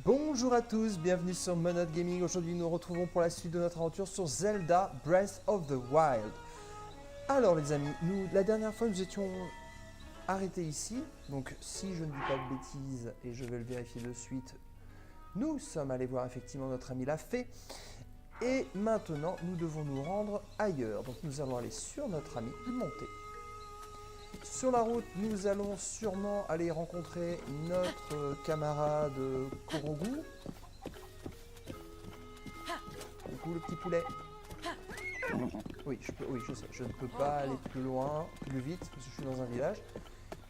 Bonjour à tous, bienvenue sur Monod Gaming. Aujourd'hui nous nous retrouvons pour la suite de notre aventure sur Zelda Breath of the Wild. Alors les amis, la dernière fois nous étions arrêtés ici. Donc si je ne dis pas de bêtises, et je vais le vérifier de suite, nous sommes allés voir effectivement notre ami la fée. Et maintenant nous devons nous rendre ailleurs. Donc nous allons aller sur notre ami, monter. Sur la route, nous allons sûrement aller rencontrer notre camarade Korogu. Coucou le petit poulet. Oui, je sais, je ne peux pas aller plus loin, plus vite, parce que je suis dans un village.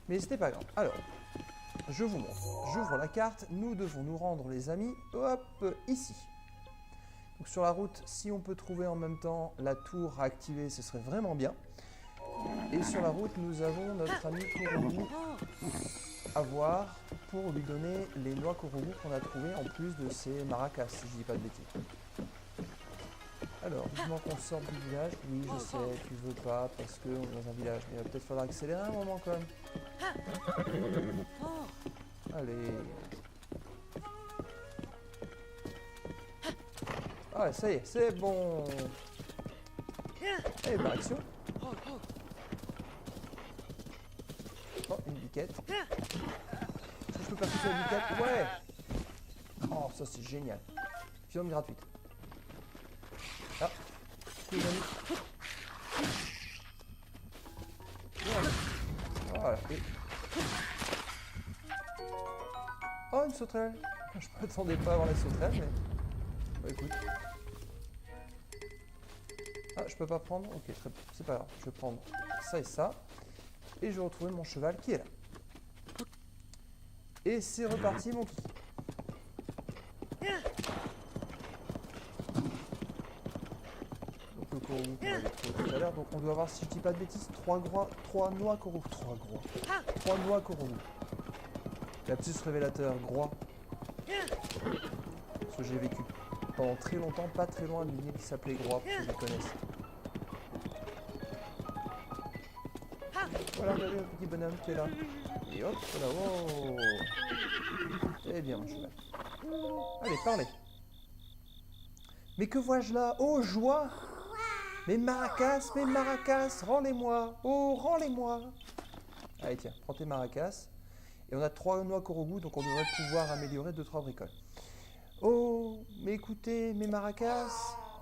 Mais c'était pas grave. Alors, je vous montre. J'ouvre la carte. Nous devons nous rendre, les amis, hop, ici. Donc sur la route, si on peut trouver en même temps la tour à activer, ce serait vraiment bien. Et sur la route, nous avons notre ami Korogu à voir pour lui donner les noix Korogu qu'on a trouvées en plus de ses maracas, si je dis pas de bêtises. Alors, vivement qu'on sorte du village. Oui, je sais, tu veux pas parce qu'on est dans un village, mais il va peut-être falloir accélérer un moment quand même. Allez. Ah, ça y est, c'est bon. Eh ben, action. Oh, une biquette. Est-ce que je peux passer sur la biquette? Ouais. Oh, ça c'est génial. Viande gratuite. Ah. Les amis. Voilà. Et... oh, une sauterelle. Je ne m'attendais pas à avoir la sauterelle, mais... bah, écoute. Ah, je peux pas prendre? Ok, très bien. C'est pas grave. Je vais prendre ça et ça. Et je vais retrouver mon cheval qui est là. Et c'est reparti mon kiki. Donc le Korogu qu'on avait trouvé tout à l'heure. Donc on doit avoir, si je dis pas de bêtises, 3 noix Korogu. 3 noix Korogu. Lapsus révélateur, groix. Parce que j'ai vécu pendant très longtemps, pas très loin d'une île qui s'appelait Groix, pour ceux qui les connaissent. Voilà, regardez le petit bonhomme qui est là. Et hop, voilà, wow. Eh bien, mon cheval. Allez, parlez. Mais que vois-je là? Oh, joie! Mes maracas, rends-les-moi! Oh, rends-les-moi! Allez, tiens, prends tes maracas. Et on a 3 noix Korogu, donc on devrait pouvoir améliorer 2-3 bricoles. Oh, mais écoutez, mes maracas,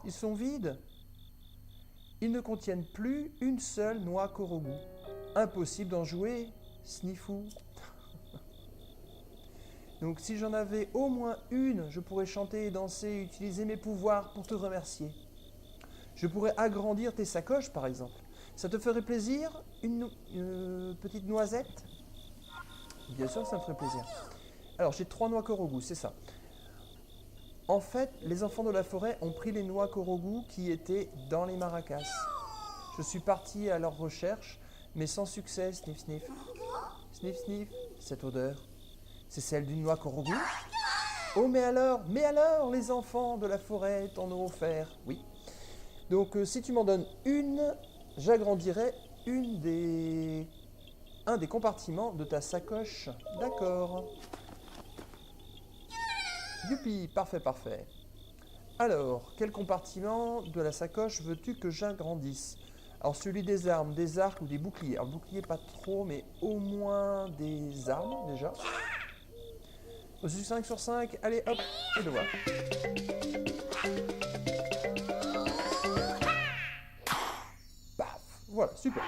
ils sont vides. Ils ne contiennent plus une seule noix Korogu. Impossible d'en jouer, Sniffou. Donc si j'en avais au moins une, je pourrais chanter et danser et utiliser mes pouvoirs pour te remercier. Je pourrais agrandir tes sacoches par exemple. Ça te ferait plaisir, une petite noisette? Bien sûr que ça me ferait plaisir. Alors j'ai 3 noix Korogu, c'est ça. En fait, les enfants de la forêt ont pris les noix Korogu qui étaient dans les maracas. Je suis parti à leur recherche, mais sans succès, sniff sniff. Sniff sniff, cette odeur, c'est celle d'une noix Korogu? Oh mais alors, les enfants de la forêt t'en ont offert. Oui. Donc si tu m'en donnes une, j'agrandirai un des compartiments de ta sacoche. D'accord. Youpi, parfait, parfait. Alors, quel compartiment de la sacoche veux-tu que j'agrandisse? Alors celui des armes, des arcs ou des boucliers. Alors bouclier pas trop, mais au moins des armes déjà. Au-dessus 5 sur 5, allez hop, et le voilà. Paf, voilà, super.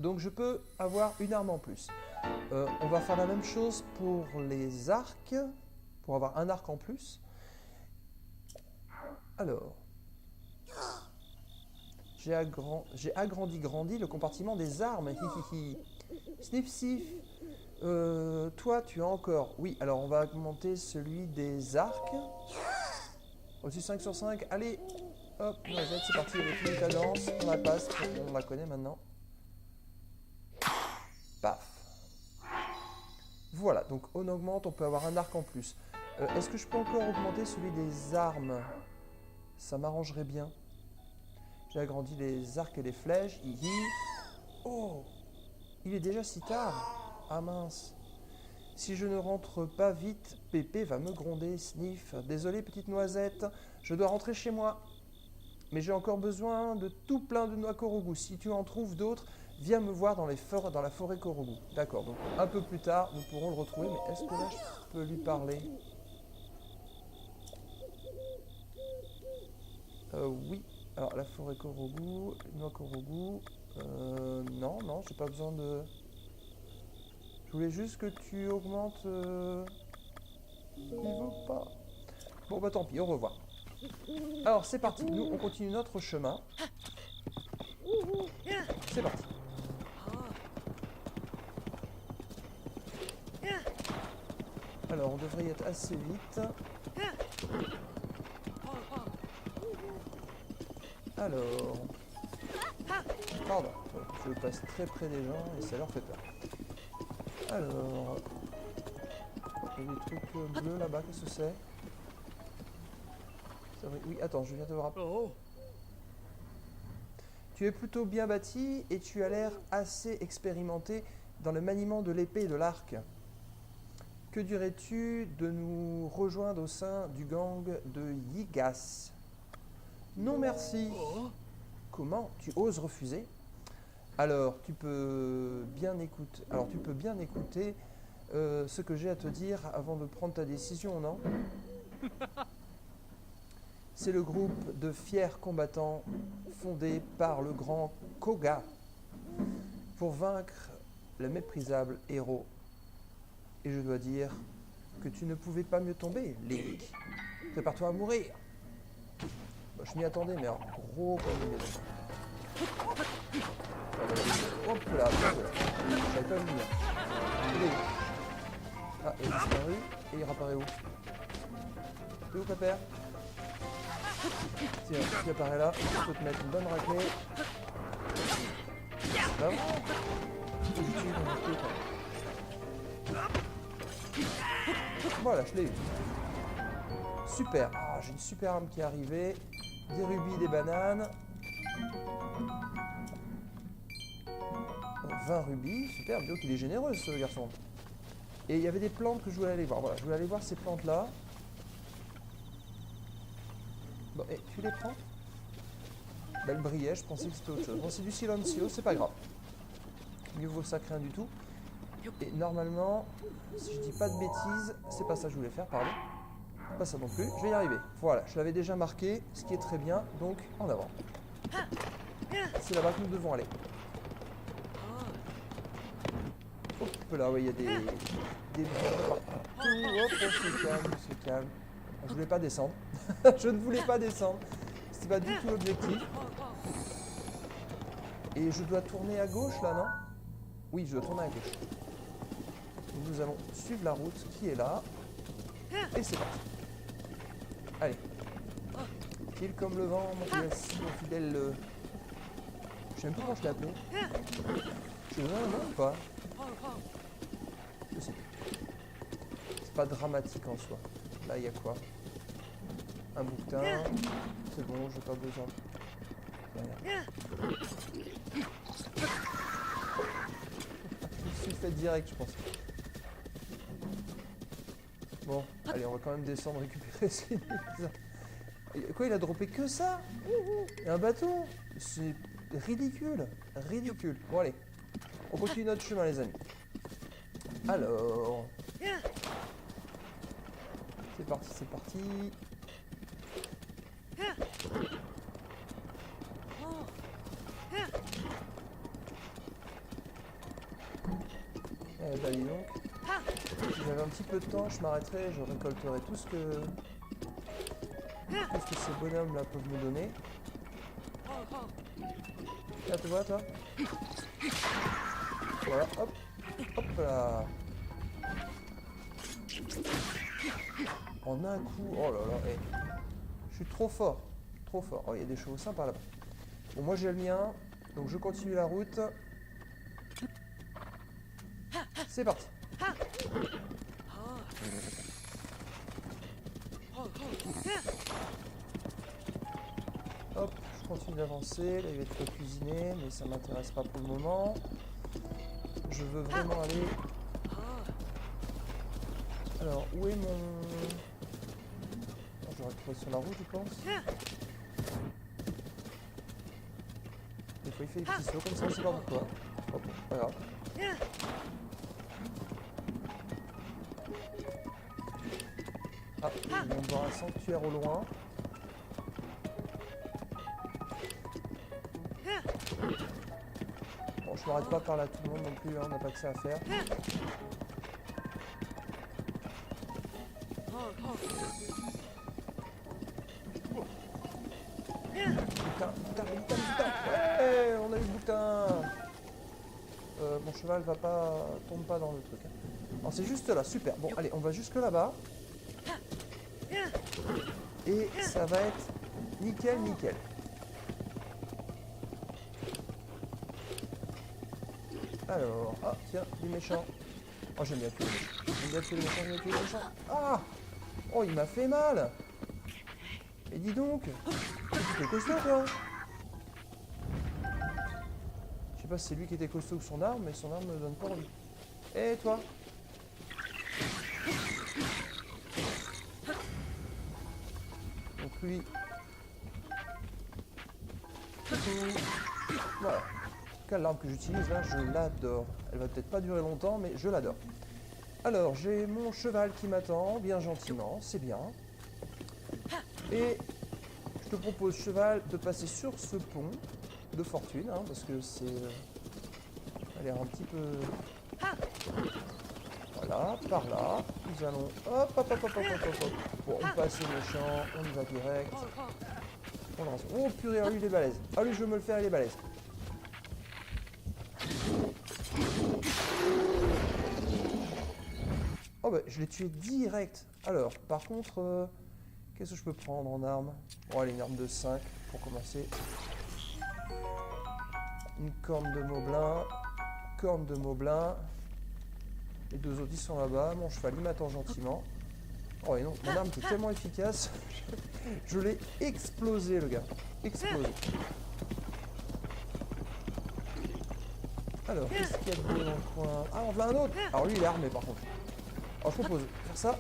Donc je peux avoir une arme en plus. On va faire la même chose pour les arcs, pour avoir un arc en plus. Alors... j'ai agrandi le compartiment des armes. Sniff, sniff. Toi, tu as encore... oui, alors on va augmenter celui des arcs. Au-dessus 5 sur 5. Allez, hop, noisette, c'est parti. Avec une cadence, on la passe. On la connaît maintenant. Paf. Voilà, donc on augmente, on peut avoir un arc en plus. Est-ce que je peux encore augmenter celui des armes? Ça m'arrangerait bien. J'ai agrandi les arcs et les flèches. Hihi. Oh, il est déjà si tard. Ah mince. Si je ne rentre pas vite, Pépé va me gronder, Sniff. Désolé, petite noisette, je dois rentrer chez moi. Mais j'ai encore besoin de tout plein de noix Korogu. Si tu en trouves d'autres, viens me voir dans la forêt Korogu. D'accord, donc un peu plus tard, nous pourrons le retrouver. Mais est-ce que là, je peux lui parler? Oui. Alors, la forêt Korogu, noix Korogu. Non, non, j'ai pas besoin de... Je voulais juste que tu augmentes... Il veut pas. Bon, bah tant pis, au revoir. Alors, c'est parti. Nous, on continue notre chemin. C'est parti. Alors, on devrait y être assez vite. Alors... Pardon, je passe très près des gens et ça leur fait peur. Alors... Il y a des trucs bleus là-bas, qu'est-ce que c'est? Oui, attends, je viens de me rappeler. Tu es plutôt bien bâti et tu as l'air assez expérimenté dans le maniement de l'épée et de l'arc. Que dirais-tu de nous rejoindre au sein du gang de Yigas? Non merci. Comment? Tu oses refuser? Alors, tu peux bien écouter ce que j'ai à te dire avant de prendre ta décision, non? C'est le groupe de fiers combattants fondé par le grand Koga pour vaincre le méprisable héros. Et je dois dire que tu ne pouvais pas mieux tomber, Link. Prépare-toi à mourir. Bon, je m'y attendais, mais alors, gros comme une maison. Hop là, hop là. Je savais pas venir. Il est où? Ah, il a disparu. Et il réapparaît où? T'es où, pépère? Tiens, tu apparais là. Je peux te mettre une bonne raclée. Là. Voilà, je l'ai eu. Super. Ah, j'ai une super arme qui est arrivée. Des rubis, des bananes. 20 rubis. Super, bien qu'il est généreux ce garçon. Et il y avait des plantes que je voulais aller voir. Voilà, je voulais aller voir ces plantes-là. Bon, et tu les prends? Bah, elle brillait, je pensais que c'était autre chose. Bon, c'est du silencio, c'est pas grave. Mieux vaut ça que rien du tout. Et normalement, si je dis pas de bêtises, c'est pas ça que je voulais faire, pardon. Pas ça non plus, je vais y arriver. Voilà, je l'avais déjà marqué, ce qui est très bien, donc en avant. C'est là-bas que nous devons aller. Hop là, ouais, il y a des partout. Hop, on se calme, on se calme. Je voulais pas descendre. Je ne voulais pas descendre. C'était pas du tout l'objectif. Et je dois tourner à gauche là, non? Oui, je dois tourner à gauche. Et nous allons suivre la route qui est là. Et c'est parti. Allez. File comme le vent, mon fidèle. Je sais même pas comment je l'ai appelé. Tu veux un nom ou pas? Je sais plus. C'est pas dramatique en soi. Là, il y a quoi? Un bouquetin. C'est bon, j'ai pas besoin. Rien. Je me suis fait direct, je pense. Bon, allez, on va quand même descendre récupérer ce qu'il nous a. Quoi, il a droppé que ça? Et un bateau? C'est ridicule. Ridicule. Bon, allez. On continue notre chemin, les amis. Alors... C'est parti, c'est parti. Eh bah dis donc. Si j'avais un petit peu de temps, je m'arrêterais, je récolterais tout ce que ces bonhommes là peuvent me donner. Là, tu vois, toi? Voilà, hop, hop là. En un coup, oh là là, hey. Je suis trop fort, trop fort. Oh, il y a des chevaux sympas là-bas. Bon, moi j'ai le mien, donc je continue la route. C'est parti. Hop, je continue d'avancer. Là, il va être cuisiné, mais ça m'intéresse pas pour le moment. Je veux vraiment aller Alors, où est mon... Oh, j'aurais trouvé sur la route, je pense. Des fois, il fait des petits sauts comme ça, on sait pas pourquoi. Hop, voilà. Ah, on vient de voir un sanctuaire au loin. Bon, je m'arrête pas par là tout le monde non plus, hein, on n'a pas que ça à faire. Boutin. Ouais, on a eu le boutin. Mon cheval va pas... tombe pas dans le truc. Hein. Alors c'est juste là, super. Bon, allez, on va jusque là-bas. Et ça va être nickel, nickel. Alors, ah tiens, des méchants. Oh, j'aime bien tuer les méchants. J'aime bien tuer les méchants, j'aime bien tuer les méchants. Ah! Oh, il m'a fait mal! Mais dis donc! T'es costaud, toi! Je sais pas si c'est lui qui était costaud ou son arme, mais son arme me donne pas envie. Et toi? Donc lui... Voilà. En tout cas, l'arme que j'utilise là, je l'adore. Elle va peut-être pas durer longtemps, mais je l'adore. Alors, j'ai mon cheval qui m'attend, bien gentiment, c'est bien. Et je te propose, cheval, de passer sur ce pont de fortune, hein, parce que c'est... a l'air un petit peu... Voilà, par là. Nous allons... Hop, hop, hop, hop, hop, hop, hop. Bon, on passe les méchants, on y va direct. On le rassure. Oh purée, lui il est balèze. Ah lui je veux me le faire, il est balèze. Oh bah je l'ai tué direct. Alors, par contre, qu'est-ce que je peux prendre en arme? Bon allez, une arme de 5 pour commencer. Une corne de moblin. Corne de moblin. Les deux autres ils sont là-bas. Mon cheval il m'attend gentiment. Oh et non, mon arme qui est tellement efficace. Je l'ai explosé le gars. Explosé. Alors, qu'est-ce qu'il y a de beau dans le coin? Ah, on voit un autre. Alors lui il est armé par contre. Alors je propose de faire ça.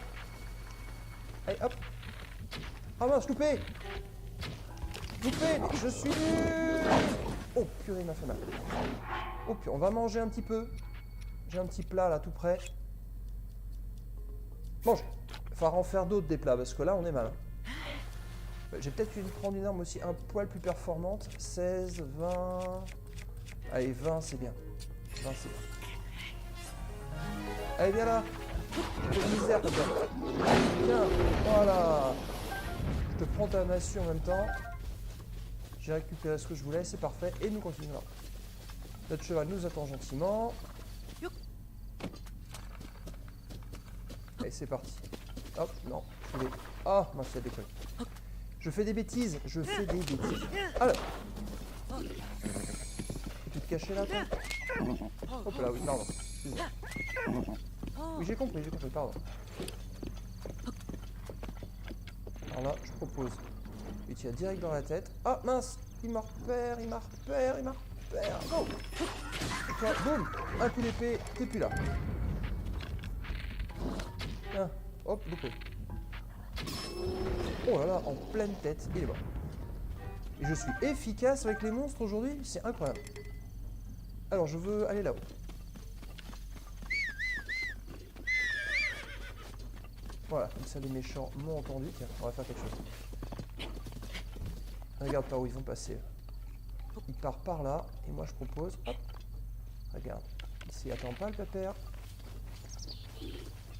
Allez hop. Ah mince, loupé. Loupé, je suis nul. Oh purée, il m'a fait mal. Oh purée, on va manger un petit peu. J'ai un petit plat là tout près. Mange. Il faudra en faire d'autres des plats parce que là on est mal. J'ai peut-être dû prendre une arme aussi un poil plus performante. 16, 20... Allez, 20 c'est bien. 20 c'est bien. Allez, viens là. Quelle misère, papa. Tiens, voilà. Je te prends ta massue en même temps. J'ai récupéré ce que je voulais, c'est parfait. Et nous continuons. Notre cheval nous attend gentiment. Allez, c'est parti. Hop, non. Je vais... Ah, mince, il y a des trucs. Je fais des bêtises. Je fais des bêtises. Alors. Tu te cacher là, toi? Hop là, oui, pardon. Excuse-moi. Oui, j'ai compris, pardon. Alors là, je propose. Il tire direct dans la tête. Ah, mince! Il m'a repère, il m'a repère. Go! Et toi, boum! Un coup d'épée, t'es plus là. Tiens, hop, loupé. Oh là là, en pleine tête, il est mort. Et je suis efficace avec les monstres aujourd'hui, c'est incroyable. Alors, je veux aller là-haut. Voilà, comme ça les méchants m'ont entendu. Tiens, on va faire quelque chose. Regarde par où ils vont passer. Il part par là, et moi je propose... Hop. Regarde. Ici, attends pas le pépère.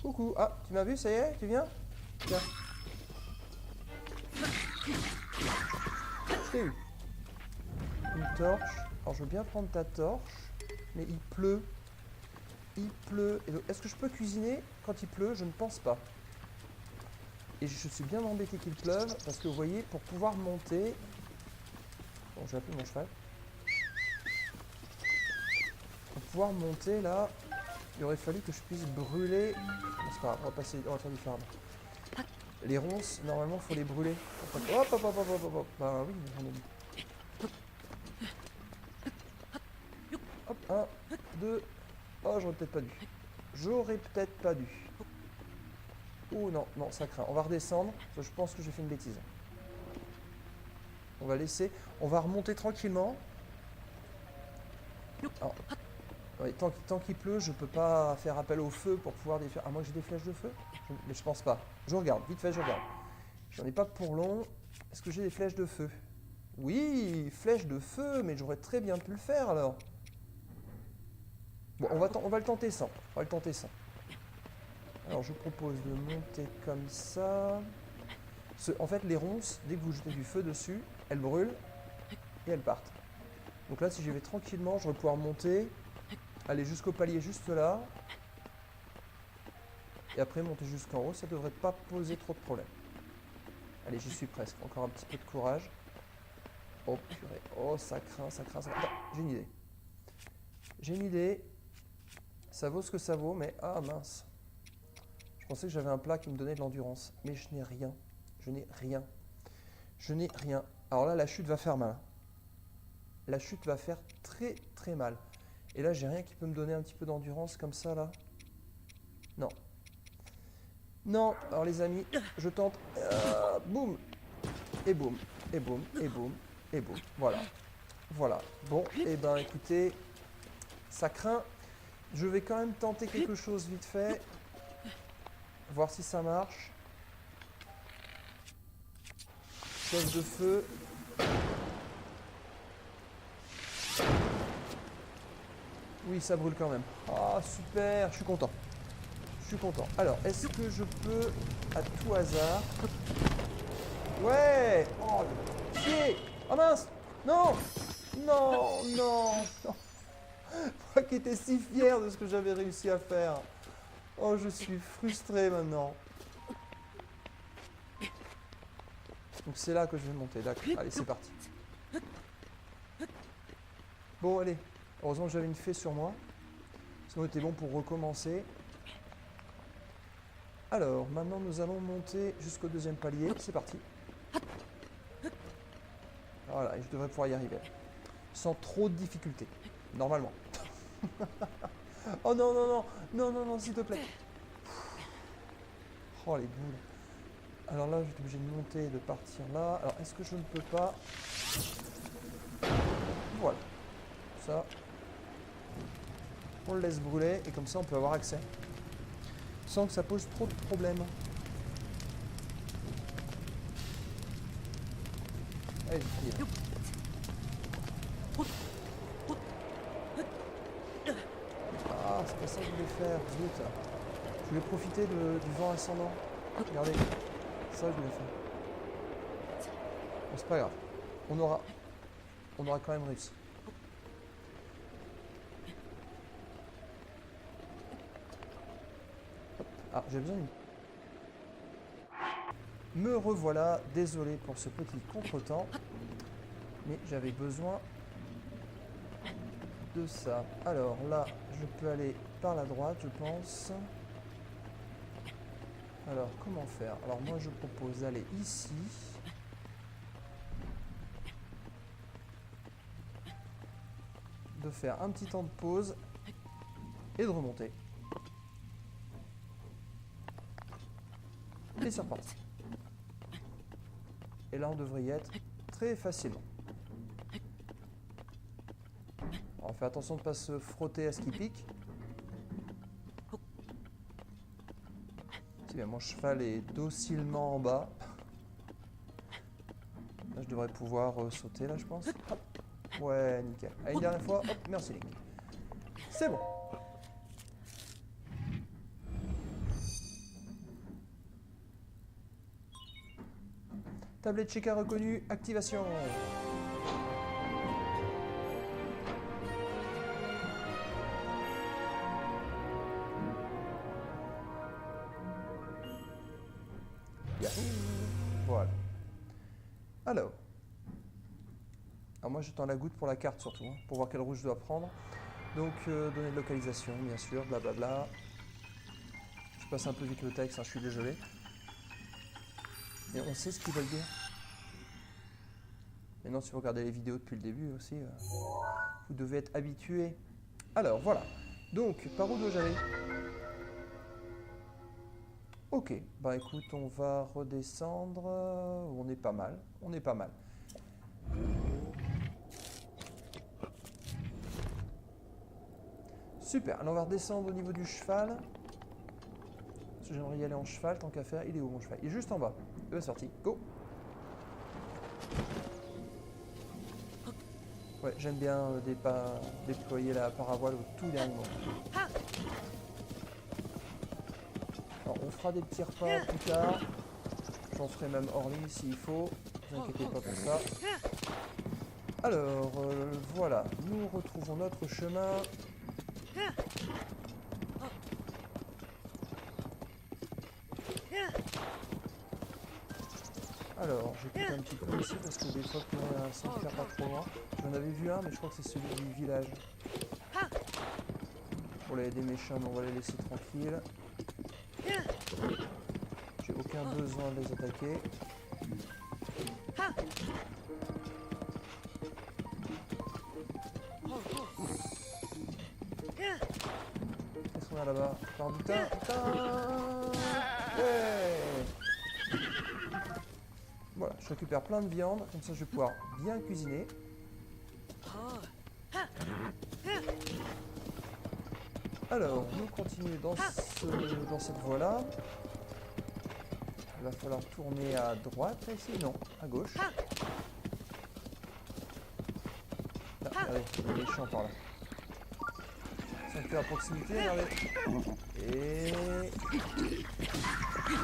Coucou. Ah, tu m'as vu, ça y est? Tu viens? Tiens. Je t'ai eu. Une torche. Alors je veux bien prendre ta torche, mais il pleut. Il pleut. Est-ce que je peux cuisiner quand il pleut? Je ne pense pas. Et je suis bien embêté qu'il pleuve, parce que vous voyez, pour pouvoir monter... Bon, je vais appeler mon cheval. Pour pouvoir monter, là, il aurait fallu que je puisse brûler... Bon, c'est pas grave, on va faire différemment. Les ronces, normalement, il faut les brûler. Hop, hop, hop, hop, hop, hop, hop. Bah oui, j'en ai dit. Hop, 1, 2... Oh, j'aurais peut-être pas dû. Oh non, non, ça craint. On va redescendre. Je pense que j'ai fait une bêtise. On va laisser. On va remonter tranquillement. Alors, ouais, tant qu'il pleut, je peux pas faire appel au feu pour pouvoir défaire. Ah, moi j'ai des flèches de feu? Mais je pense pas. Je regarde, vite fait, je regarde. J'en ai pas pour long. Est-ce que j'ai des flèches de feu? Oui, flèches de feu, mais j'aurais très bien pu le faire alors. Bon, on va le tenter sans. On va le tenter sans. Alors je propose de monter comme ça. En fait, les ronces, dès que vous jetez du feu dessus, elles brûlent et elles partent. Donc là, si j'y vais tranquillement, je vais pouvoir monter, aller jusqu'au palier juste là. Et après monter jusqu'en haut, ça ne devrait pas poser trop de problèmes. Allez, j'y suis presque. Encore un petit peu de courage. Oh purée, oh ça craint, ça craint, ça craint. Attends, j'ai une idée. J'ai une idée. Ça vaut ce que ça vaut, mais ah mince. Je pensais que j'avais un plat qui me donnait de l'endurance, mais je n'ai rien. Je n'ai rien. Je n'ai rien. Alors là, la chute va faire mal. La chute va faire très très mal. Et là, j'ai rien qui peut me donner un petit peu d'endurance comme ça là. Non. Non. Alors les amis, je tente. Boum. Et boum. Et boum. Et boum. Et boum. Voilà. Voilà. Bon, et ben écoutez, ça craint. Je vais quand même tenter quelque chose vite fait. Voir si ça marche. Flèche de feu. Oui, ça brûle quand même. Ah, super, je suis content. Je suis content. Alors, est-ce que je peux, à tout hasard... Ouais. Oh, le pied. Oh mince. Non. Non, non, non. Moi qui étais si fier de ce que j'avais réussi à faire. Oh, je suis frustré maintenant. Donc c'est là que je vais monter, d'accord. Allez, c'est parti. Bon, allez. Heureusement que j'avais une fée sur moi. Sinon, c'était bon pour recommencer. Alors, maintenant, nous allons monter jusqu'au deuxième palier. C'est parti. Voilà, et je devrais pouvoir y arriver. Sans trop de difficultés. Normalement. Oh non, non, non. Non, non, non, s'il te plaît. Oh, les boules. Alors là, je suis obligé de monter et de partir là. Alors, est-ce que je ne peux pas... Voilà. Ça. On le laisse brûler et comme ça, on peut avoir accès. Sans que ça pose trop de problèmes. Allez, je Ah, c'est pas ça que je voulais faire. Zut. Je voulais profiter du vent ascendant. Regardez. Ça, je voulais faire. Bon, c'est pas grave. On aura quand même réussi. Ah, j'ai besoin d'une... Me revoilà, désolé pour ce petit contretemps, mais j'avais besoin de ça. Alors là, je peux aller par la droite, je pense. Alors, comment faire? Alors moi, je propose d'aller ici. De faire un petit temps de pause et de remonter. Et c'est reparti. Et là, on devrait y être très facilement. Alors, on fait attention de ne pas se frotter à ce qui pique. Si bien, mon cheval est docilement en bas. Là, je devrais pouvoir sauter, là, je pense. Hop. Ouais, nickel. Allez, une dernière fois. Hop, merci, Link. C'est bon. Tablette Sheikah reconnue, activation. Yahoo! Voilà. Alors moi j'attends la goutte pour la carte surtout, hein, pour voir quelle roue je dois prendre. Donc données de localisation, bien sûr, blablabla. Je passe un peu vite le texte, hein, je suis désolé. Et on sait ce qu'ils veulent dire. Maintenant, si vous regardez les vidéos depuis le début aussi, vous devez être habitué. Alors, voilà. Donc, par où dois-je aller? Ok, bah écoute, on va redescendre. On est pas mal, on est pas mal. Super, alors on va redescendre au niveau du cheval. Parce que j'aimerais y aller en cheval tant qu'à faire. Il est où mon cheval? Il est juste en bas. Il est sorti. Go! Ouais, j'aime bien déployer la paravoile au tout dernier moment. Alors, on fera des petits repas plus tard. J'en ferai même hors ligne s'il faut. Ne vous inquiétez pas pour ça. Alors, voilà. Nous retrouvons notre chemin. Alors, j'écoute un petit peu ici parce que des fois, plus on a un sanctuaire pas trop loin. J'en avais vu un, mais je crois que c'est celui du village. Bon, là, il y a des méchants, mais on va les laisser tranquilles. J'ai aucun besoin de les attaquer. Qu'est-ce qu'on a là-bas? Par butin. Ouais. Voilà, je récupère plein de viande, comme ça je vais pouvoir bien cuisiner. Alors, nous continuons dans cette voie-là. Il va falloir tourner à droite, là, ici? Non, à gauche. Là, regardez, il y a des champs par là. Sanctuaire à proximité, regardez. Et...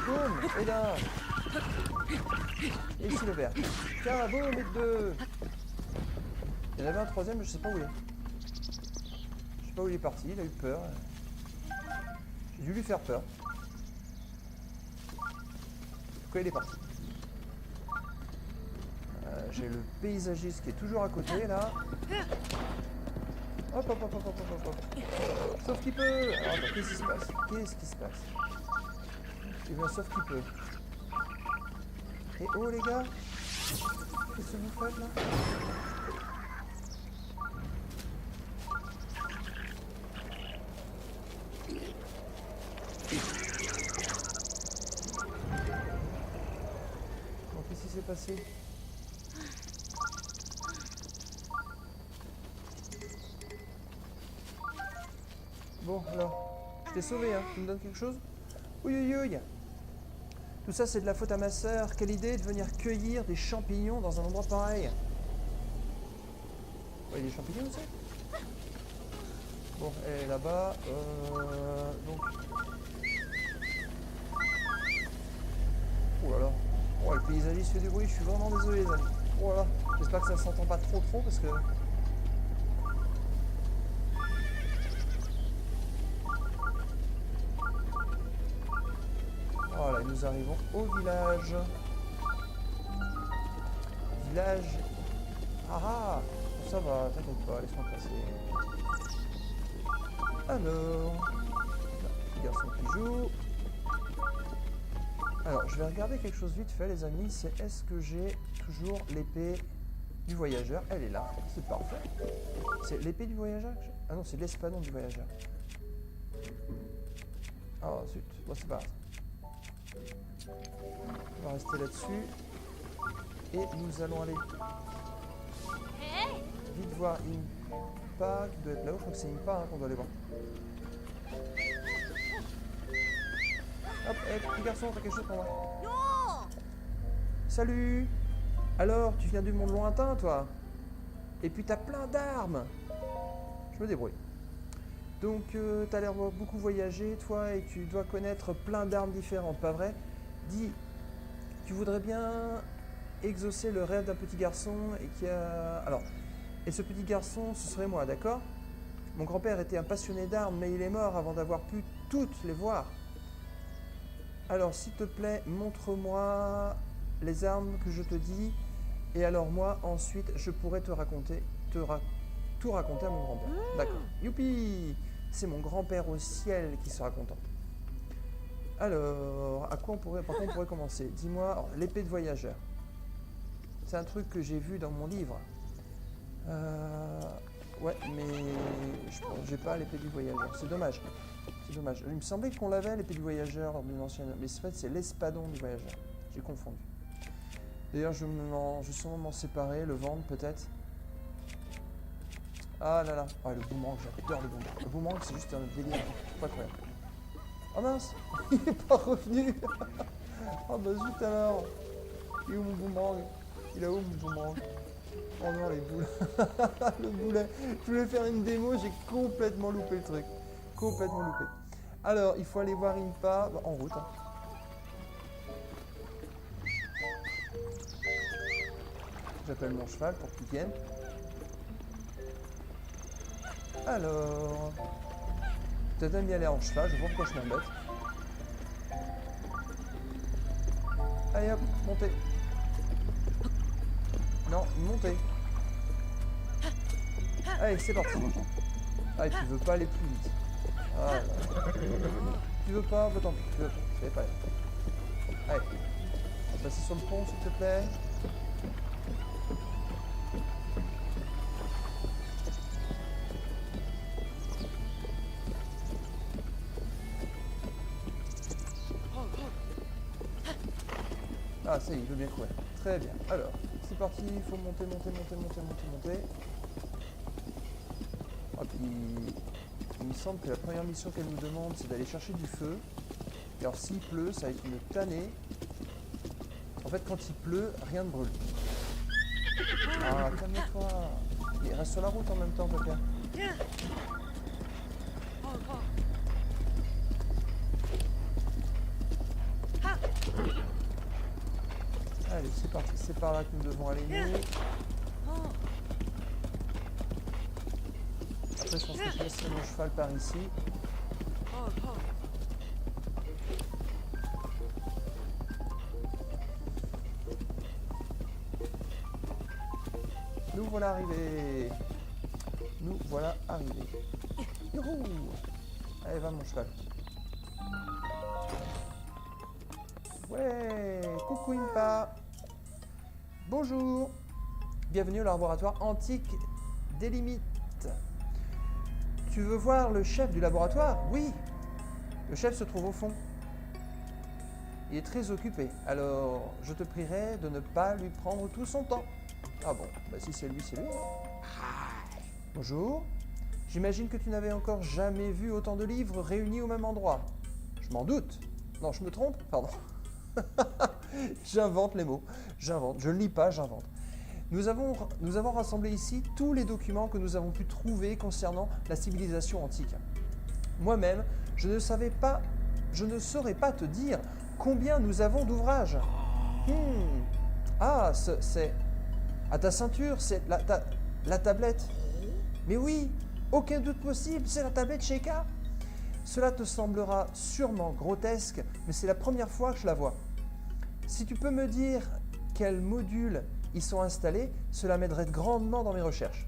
boum! Et là! Et ici le vert. Tiens, boum, et deux! Il y en avait un troisième, mais je sais pas où il est. Je sais pas où il est parti, il a eu peur. J'ai dû lui faire peur. Pourquoi il est parti? J'ai le paysagiste qui est toujours à côté, là. Hop, hop, hop, hop, hop, hop, hop. Sauf qu'il peut. Alors, attends, qu'est-ce qui se passe? Qu'est-ce qui se passe? Eh bien, sauf qu'il peut. Et oh, les gars! Qu'est-ce que vous faites, là? Bon, qu'est-ce qui s'est passé? Bon, alors, je t'ai sauvé, hein. Tu me donnes quelque chose? Oui, oui, oui. Tout ça, c'est de la faute à ma sœur. Quelle idée de venir cueillir des champignons dans un endroit pareil. Ouais, des champignons aussi? Bon, elle est là-bas. Donc... oh là là. Oh, le paysagiste fait du bruit. Je suis vraiment désolé, les amis. Oh là là. J'espère que ça s'entend pas trop parce que... voilà, nous arrivons au village. Village... ah ah. Ça va, t'inquiète pas, laisse-moi passer. Alors... petit garçon qui joue. Alors, je vais regarder quelque chose vite fait, les amis. C'est est-ce que j'ai toujours l'épée du voyageur? Elle est là, c'est parfait. C'est l'épée du voyageur que j'ai? Ah non, c'est l'espadon du voyageur. Oh zut, bon c'est pas grave. On va rester là-dessus. Et nous allons aller vite voir Impa qui doit être là-haut. Je crois que c'est Impa hein, qu'on doit aller voir. Hop, petit garçon, t'as quelque chose pour moi? Salut! Alors, tu viens du monde lointain, toi? Et puis t'as plein d'armes! Je me débrouille. Donc, t'as l'air beaucoup voyager, toi, et tu dois connaître plein d'armes différentes, pas vrai? Dis, tu voudrais bien exaucer le rêve d'un petit garçon et qui a... alors, et ce petit garçon, ce serait moi, d'accord? Mon grand-père était un passionné d'armes, mais il est mort avant d'avoir pu toutes les voir. Alors, s'il te plaît, montre-moi les armes que je te dis, et alors moi, ensuite, je pourrais te raconter, tout raconter à mon grand-père. D'accord. Youpi! C'est mon grand-père au ciel qui sera content. Alors, par quoi on pourrait commencer? Dis-moi, l'épée de voyageur. C'est un truc que j'ai vu dans mon livre. Ouais, mais j'ai pas l'épée du voyageur. C'est dommage. C'est dommage. Il me semblait qu'on l'avait, l'épée du voyageur, lors d'une ancienne... Mais en fait, c'est l'espadon du voyageur. J'ai confondu. D'ailleurs, je vais sûrement m'en séparer, le vendre peut-être. Ah là là. Ah, le boomerang, j'adore le boomerang. Le boomerang, c'est juste un délire. C'est pas incroyable. Oh mince. Il n'est pas revenu. Oh bah zut alors. Il est où mon boomerang? Il est où mon boomerang? Oh non, les boules. Le boulet. Je voulais faire une démo, j'ai complètement loupé le truc. Complètement loupé. Alors, il faut aller voir Impa. Bah, en route. Hein. J'appelle mon cheval pour qu'il vienne. Alors... Peut-être même y aller en cheval, je vois pourquoi je m'embête. Allez hop, montez. Non, montez. Allez, c'est parti. Ah, tu veux pas aller plus vite. Ah, là. Tu veux pas? Bah tant pis, tu veux pas. C'est pas grave. Allez. On va passer sur le pont, s'il te plaît. Ah, ça y est, il veut bien courir. Très bien. Alors, c'est parti, il faut monter. Ah, puis, il me semble que la première mission qu'elle nous demande, c'est d'aller chercher du feu. Et alors, s'il pleut, ça va être une tannée. En fait, quand il pleut, rien ne brûle. Ah, calme-toi. Il reste sur la route en même temps, papa. Allez, c'est parti, c'est par là que nous devons aller nous. Après, je pense que je laisserai mon cheval par ici. Nous voilà arrivés. Nous voilà arrivés. Youhou! Allez, va mon cheval. Ouais! Coucou Impa! Bonjour! Bienvenue au laboratoire antique des limites. Tu veux voir le chef du laboratoire? Oui! Le chef se trouve au fond. Il est très occupé, alors je te prierai de ne pas lui prendre tout son temps. Ah bon, bah si c'est lui, c'est lui. Bonjour. J'imagine que tu n'avais encore jamais vu autant de livres réunis au même endroit. Je m'en doute. Non, je me trompe? Pardon. J'invente les mots. J'invente. Je ne lis pas, j'invente. Nous avons rassemblé ici tous les documents que nous avons pu trouver concernant la civilisation antique. Moi-même, je ne saurais pas te dire combien nous avons d'ouvrages. Ah, c'est... À ta ceinture, c'est la tablette. Mais oui, aucun doute possible, c'est la tablette Sheikah. Cela te semblera sûrement grotesque, mais c'est la première fois que je la vois. Si tu peux me dire quels modules y sont installés, cela m'aiderait grandement dans mes recherches.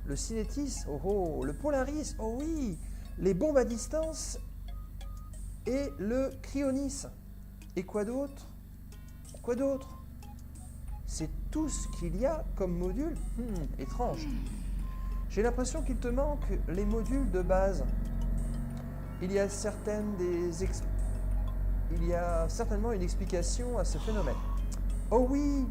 Le Cinétis, oh, le Polaris, oh oui, les bombes à distance et le Cryonis. Et quoi d'autre? Quoi d'autre? C'est tout ce qu'il y a comme module? Étrange. J'ai l'impression qu'il te manque les modules de base. Il y a certainement une explication à ce phénomène. Oh oui!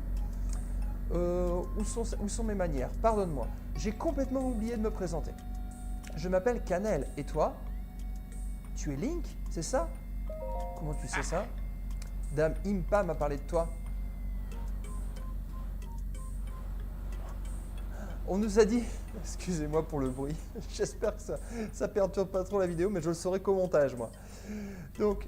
Où sont mes manières? Pardonne-moi. J'ai complètement oublié de me présenter. Je m'appelle Cannelle. Et toi? Tu es Link, c'est ça? Comment tu sais ça? Dame Impa m'a parlé de toi. On nous a dit... Excusez-moi pour le bruit. J'espère que ça perturbe pas trop la vidéo, mais je le saurai qu'au montage, moi. Donc,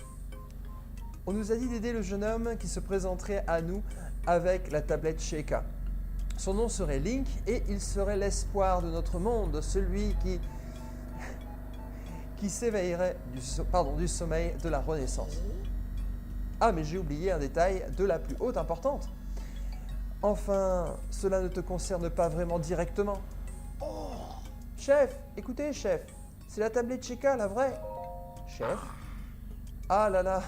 on nous a dit d'aider le jeune homme qui se présenterait à nous avec la tablette Sheikah. Son nom serait Link et il serait l'espoir de notre monde, celui qui s'éveillerait du sommeil de la Renaissance. Ah, mais j'ai oublié un détail de la plus haute importance. Enfin, cela ne te concerne pas vraiment directement. Oh, chef, écoutez, chef, c'est la tablette Sheikah, la vraie. Chef? Ah là là,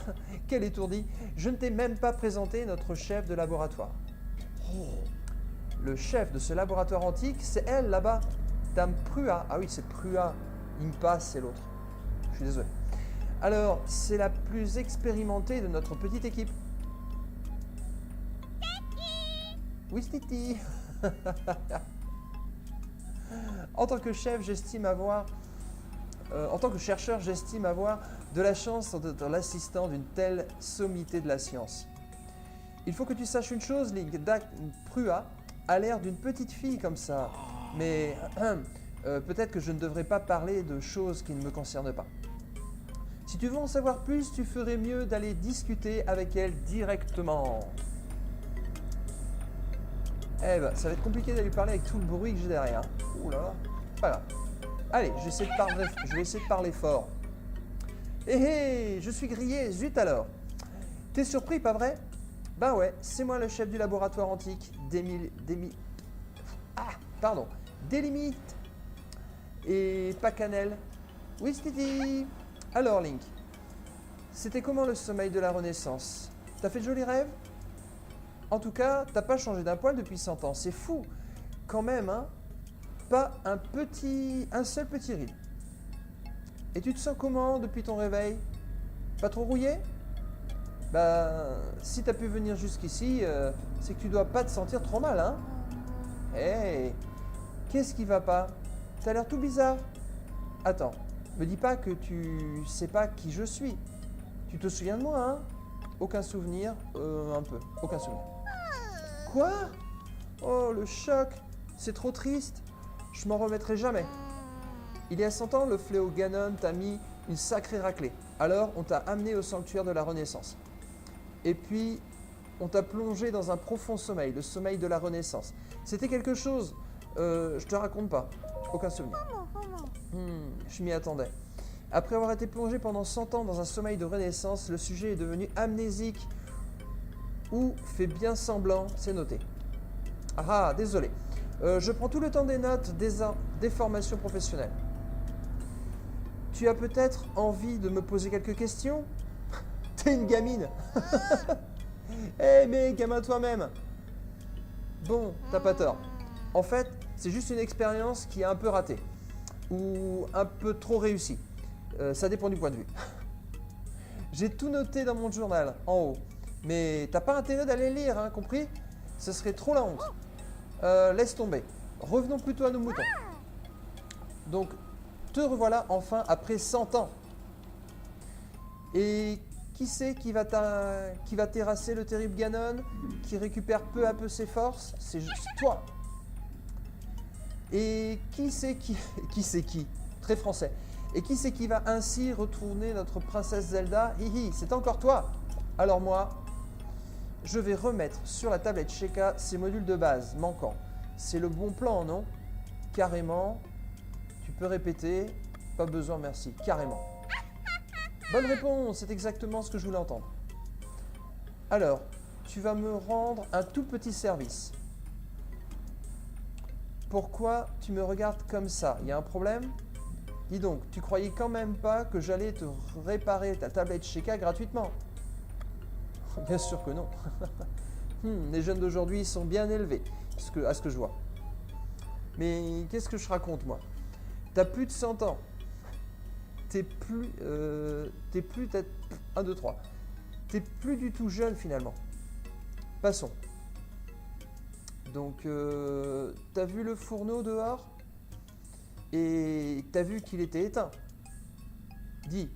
quel étourdi. Je ne t'ai même pas présenté notre chef de laboratoire. Oh. Le chef de ce laboratoire antique, c'est elle là-bas, Dame Prua. Ah oui, c'est Prua. Impa, c'est l'autre. Je suis désolé. Alors, c'est la plus expérimentée de notre petite équipe. Oui, Titi. En tant que chef, j'estime avoir... en tant que chercheur, j'estime avoir de la chance d'être l'assistant d'une telle sommité de la science. Il faut que tu saches une chose, Link. Prua a l'air d'une petite fille comme ça. Mais peut-être que je ne devrais pas parler de choses qui ne me concernent pas. Si tu veux en savoir plus, tu ferais mieux d'aller discuter avec elle directement. Eh ben, ça va être compliqué d'aller parler avec tout le bruit que j'ai derrière. Ouh là là. Voilà. Allez, je vais essayer de parler fort. Hé hé, je suis grillé, zut alors. T'es surpris, pas vrai? Ben ouais, c'est moi le chef du laboratoire antique, Délimite et Pacanel. Oui, Stiti. Alors, Link, c'était comment le sommeil de la Renaissance? T'as fait de jolis rêves? En tout cas, t'as pas changé d'un poil depuis 100 ans. C'est fou, quand même, hein? Pas un seul petit ride. Et tu te sens comment depuis ton réveil? Pas trop rouillé? Bah, si t'as pu venir jusqu'ici, c'est que tu dois pas te sentir trop mal, hein? Hey, qu'est-ce qui va pas? T'as l'air tout bizarre. Attends, me dis pas que tu sais pas qui je suis. Tu te souviens de moi, hein? Aucun souvenir, un peu, aucun souvenir. Quoi? Oh, le choc! C'est trop triste. Je m'en remettrai jamais. Il y a 100 ans, le fléau Ganon t'a mis une sacrée raclée. Alors, on t'a amené au sanctuaire de la Renaissance. Et puis, on t'a plongé dans un profond sommeil, le sommeil de la Renaissance. C'était quelque chose, je te raconte pas, aucun souvenir. Je m'y attendais. Après avoir été plongé pendant 100 ans dans un sommeil de Renaissance, le sujet est devenu amnésique ou fait bien semblant, c'est noté. Ah, désolé. Je prends tout le temps des notes des formations professionnelles. Tu as peut-être envie de me poser quelques questions? T'es une gamine. Eh mais gamin toi-même. Bon, t'as pas tort. En fait, c'est juste une expérience qui est un peu ratée. Ou un peu trop réussie. Ça dépend du point de vue. J'ai tout noté dans mon journal, en haut. Mais t'as pas intérêt d'aller lire, hein, compris? Ce serait trop la honte. Laisse tomber. Revenons plutôt à nos moutons. Donc, te revoilà enfin après 100 ans. Et qui c'est qui va terrasser le terrible Ganon, qui récupère peu à peu ses forces? C'est juste toi. Et qui c'est qui? Très français. Et qui c'est qui va ainsi retourner notre princesse Zelda? Hihi, c'est encore toi. Alors moi, je vais remettre sur la tablette Sheikah ces modules de base manquants. C'est le bon plan, non? Carrément. Tu peux répéter. Pas besoin, merci. Carrément. Bonne réponse, c'est exactement ce que je voulais entendre. Alors, tu vas me rendre un tout petit service. Pourquoi tu me regardes comme ça? Il y a un problème? Dis donc, tu croyais quand même pas que j'allais te réparer ta tablette Sheikah gratuitement? Bien sûr que non. Les jeunes d'aujourd'hui sont bien élevés, à ce que je vois. Mais qu'est-ce que je raconte, moi? T'as plus de 100 ans. T'es plus 1, 2, 3. T'es plus du tout jeune, finalement. Passons. Donc, t'as vu le fourneau dehors? Et t'as vu qu'il était éteint. Dis,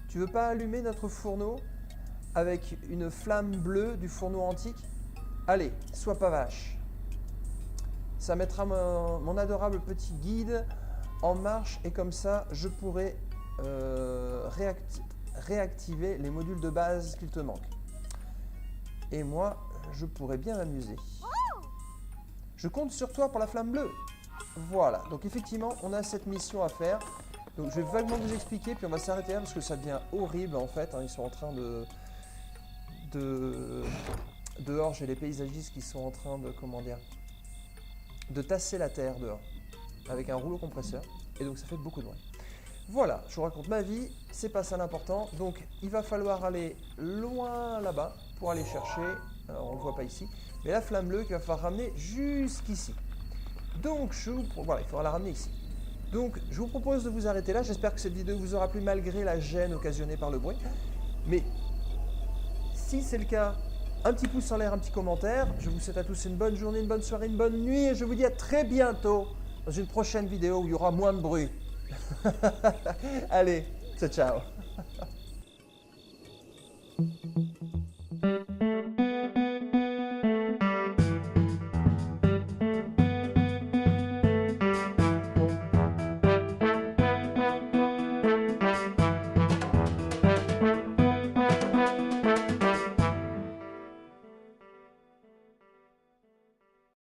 tu veux pas allumer notre fourneau avec une flamme bleue du fourneau antique? Allez, sois pas vache. Ça mettra mon adorable petit guide en marche et comme ça, je pourrai réactiver les modules de base qu'il te manque. Et moi, je pourrais bien m'amuser. Je compte sur toi pour la flamme bleue. Voilà, donc effectivement, on a cette mission à faire. Donc je vais vaguement vous expliquer, puis on va s'arrêter là parce que ça devient horrible en fait. Ils sont en train dehors, j'ai les paysagistes qui sont en train de tasser la terre dehors avec un rouleau compresseur. Et donc ça fait beaucoup de bruit. Voilà, je vous raconte ma vie, c'est pas ça l'important. Donc il va falloir aller loin là-bas pour aller chercher, on ne le voit pas ici, mais la flamme bleue qu'il va falloir ramener jusqu'ici. Donc voilà, il faudra la ramener ici. Donc, je vous propose de vous arrêter là. J'espère que cette vidéo vous aura plu malgré la gêne occasionnée par le bruit. Mais si c'est le cas, un petit pouce en l'air, un petit commentaire. Je vous souhaite à tous une bonne journée, une bonne soirée, une bonne nuit. Et je vous dis à très bientôt dans une prochaine vidéo où il y aura moins de bruit. Allez, ciao, ciao.